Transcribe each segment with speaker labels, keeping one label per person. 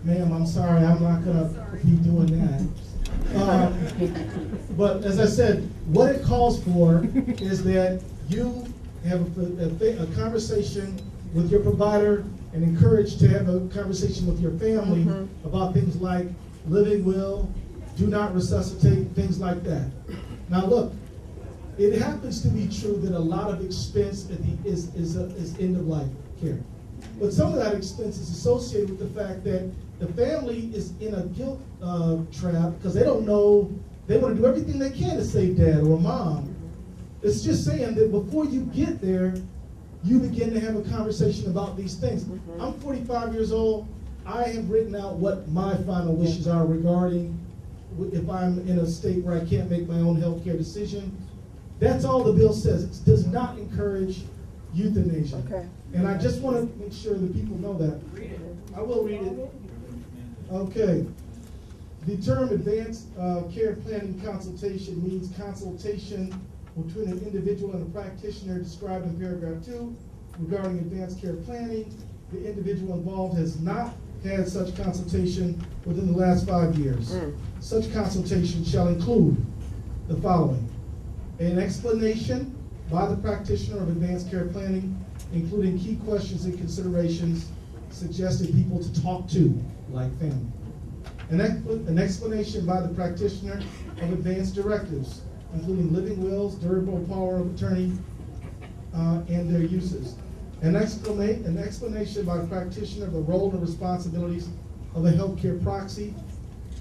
Speaker 1: Ma'am, I'm sorry, I'm not going to be doing that. But as I said, what it calls for is that you have a conversation with your provider and encouraged to have a conversation with your family about things like living will, do not resuscitate, things like that. Now look, it happens to be true that a lot of expense is end of life care. But some of that expense is associated with the fact that the family is in a guilt trap because they don't know, they want to do everything they can to save dad or mom. It's just saying that before you get there, you begin to have a conversation about these things. I'm 45 years old. I have written out what my final wishes are regarding if I'm in a state where I can't make my own health care decision. That's all the bill says. It does not encourage euthanasia. Okay. And I just want to make sure that people know that. Read it. I will read it. Okay. The term advanced care planning consultation means consultation between an individual and a practitioner described in paragraph 2 regarding advanced care planning. The individual involved has not had such consultation within the last 5 years. Such consultation shall include the following: an explanation by the practitioner of advanced care planning, including key questions and considerations, suggested people to talk to, like family. An explanation by the practitioner of advanced directives, including living wills, durable power of attorney, and their uses. An explanation by the practitioner of the role and responsibilities of a healthcare proxy.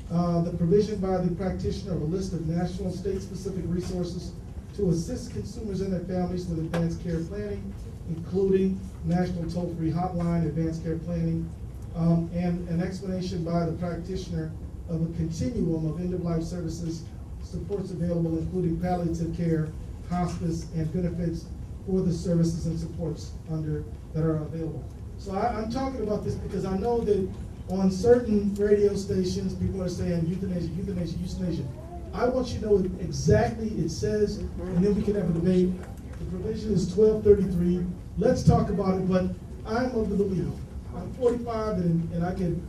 Speaker 1: The provision by the practitioner of a list of national, state-specific resources to assist consumers and their families with advanced care planning, including national toll-free hotline, advanced care planning, and an explanation by the practitioner of a continuum of end-of-life services, supports available, including palliative care, hospice, and benefits for the services and supports that are available. So I'm talking about this because I know that on certain radio stations, people are saying euthanasia, euthanasia, euthanasia. I want you to know what exactly it says, and then we can have a debate. The provision is 1233. Let's talk about it, but I'm of the belief. I'm 45 and I can,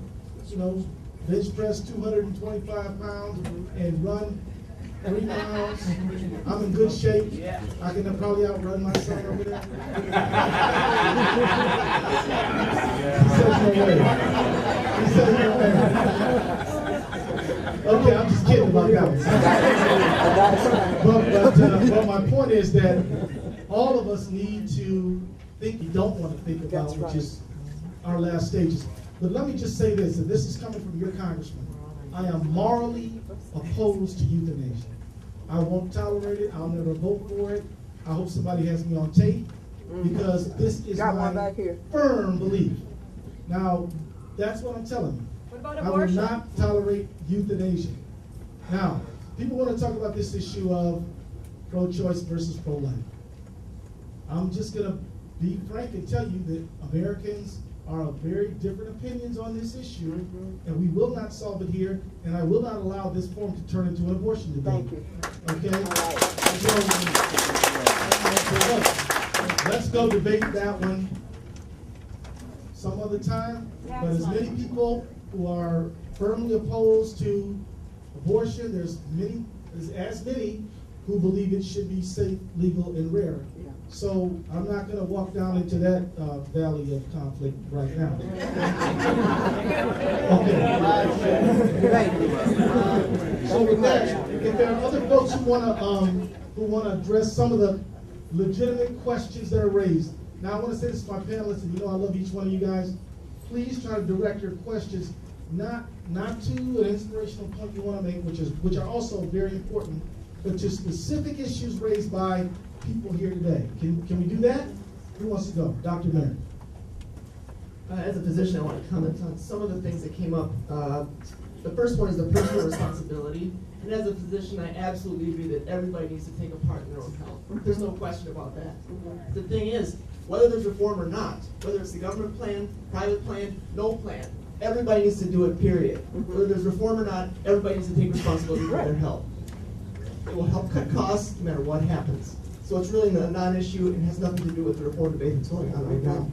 Speaker 1: bench press 225 pounds and run 3 miles. I'm in good shape. I can probably outrun my son over there. He says no way. He says no way. Okay, I'm just kidding about that one. But my point is that all of us need to think we don't want to think about, which is our last stages. But let me just say this, and this is coming from your congressman. I am morally opposed to euthanasia. I won't tolerate it. I'll never vote for it. I hope somebody has me on tape, because this is my firm belief. Now, that's what I'm telling you.
Speaker 2: What about
Speaker 1: I will not tolerate euthanasia. Now, people want to talk about this issue of pro-choice versus pro-life. I'm just going to be frank and tell you that Americans are of very different opinions on this issue, and we will not solve it here, and I will not allow this forum to turn into an abortion debate.
Speaker 3: Thank you.
Speaker 1: Okay? So, let's go debate that one some other time. But as many people who are firmly opposed to abortion, there's as many who believe it should be safe, legal, and rare. So I'm not going to walk down into that valley of conflict right now. Okay. So with that, if there are other folks who want to address some of the legitimate questions that are raised. Now I want to say this to my panelists, and I love each one of you guys. Please try to direct your questions not to an inspirational point you want to make, which are also very important, but to specific issues raised by people here today. Can we do that? Who wants to go? Dr. Merritt.
Speaker 4: As a physician, I want to comment on some of the things that came up. The first one is the personal responsibility. And as a physician, I absolutely agree that everybody needs to take a part in their own health. There's no question about that. The thing is, whether there's reform or not, whether it's the government plan, private plan, no plan, everybody needs to do it, period. Whether there's reform or not, everybody needs to take responsibility for their health. It will help cut costs no matter what happens. So it's really a non-issue and has nothing to do with the reform debate that's going on right now.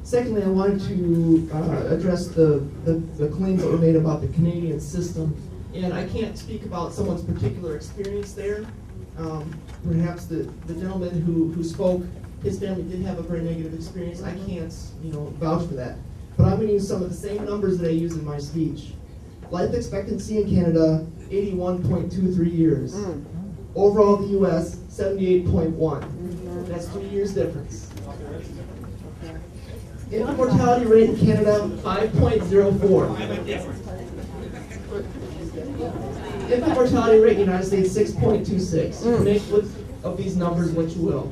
Speaker 4: Secondly, I wanted to address the claims that were made about the Canadian system. And I can't speak about someone's particular experience there. Perhaps the gentleman who spoke, his family did have a very negative experience. I can't, vouch for that. But I'm going to use some of the same numbers that I use in my speech. Life expectancy in Canada, 81.23 years. Overall, the U.S., 78.1. That's 3 years difference. Infant mortality rate in Canada, 5.04. Infant mortality rate in the United States, 6.26. Make of these numbers what you will.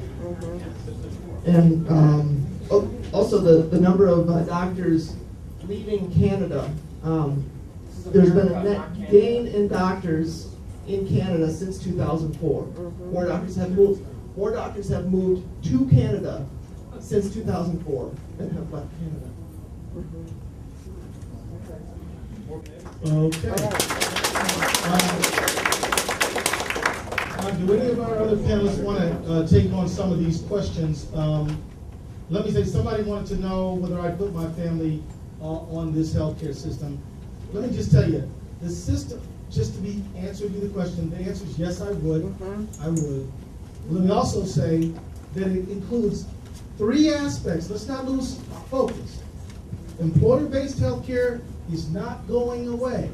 Speaker 4: And also the number of doctors leaving Canada. There's been a net gain in doctors in Canada since 2004. More doctors have moved. More doctors have moved to Canada since 2004 than have left Canada.
Speaker 1: Okay. Do any of our other panelists want to take on some of these questions? Let me say, somebody wanted to know whether I put my family on this healthcare system. Let me just tell you, the system, just to be answered you the question, the answer is yes, I would. I would. Let me also say that it includes 3 aspects. Let's not lose focus. Employer-based healthcare is not going away.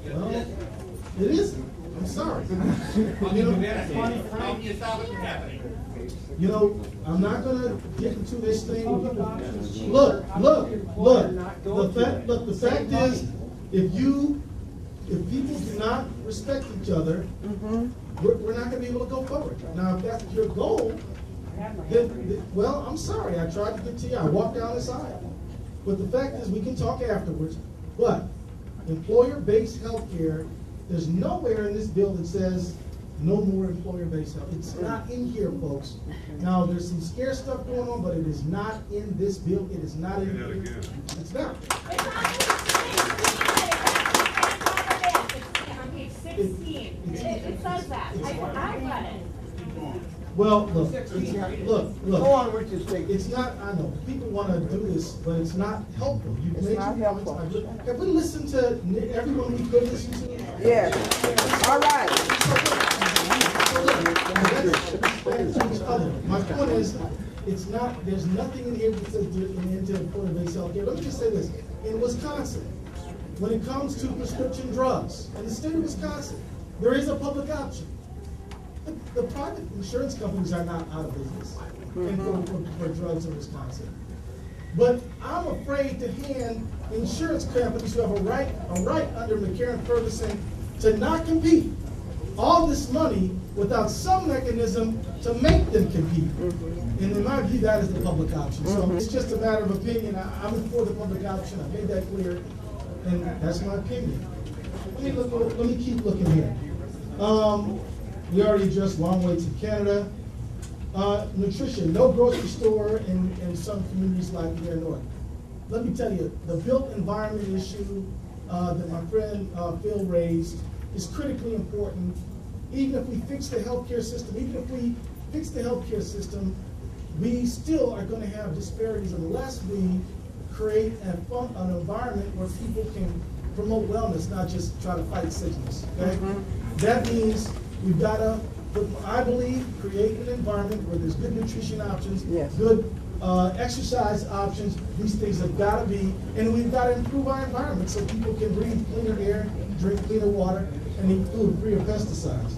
Speaker 1: Well, it isn't. I'm sorry. I'm not going to get into this thing. Look. The fact is, if people do not respect each other, we're not going to be able to go forward. Now, if that's your goal, then, well, I'm sorry. I tried to get to you. I walked down this aisle. But the fact is, we can talk afterwards. But employer-based health care, there's nowhere in this bill that says no more employer-based health. It's not in here, folks. Now, there's some scare stuff going on, but it is not in this bill. It is not in here. It's not.
Speaker 2: It's on page 16. It says that. I read it.
Speaker 1: Well, look.
Speaker 3: Go on with your statement.
Speaker 1: It's not, I know, people want to do this, but it's not helpful. You've made
Speaker 3: not
Speaker 1: your comments.
Speaker 3: helpful.
Speaker 1: Have we listened to everyone we could listen to?
Speaker 3: Yes. All right.
Speaker 1: My point is, there's nothing in here that says into employer-based health care. Let me just say this. In Wisconsin, when it comes to prescription drugs, in the state of Wisconsin, there is a public option. The private insurance companies are not out of business for drugs in Wisconsin. But I'm afraid to hand insurance companies who have a right under McCarran-Ferguson to not compete all this money without some mechanism to make them compete. And in my view, that is the public option. So it's just a matter of opinion. I'm for the public option. I made that clear, and that's my opinion. Let me keep looking here. We already addressed long waits in Canada. Nutrition, no grocery store in some communities like here north. Let me tell you, the built environment issue that my friend Phil raised is critically important. Even if we fix the healthcare system, we still are going to have disparities unless we create an environment where people can promote wellness, not just try to fight sickness. Okay? That means we've got to, I believe, create an environment where there's good nutrition options, good exercise options. These things have got to be, and we've got to improve our environment so people can breathe cleaner air, drink cleaner water, and eat food free of pesticides.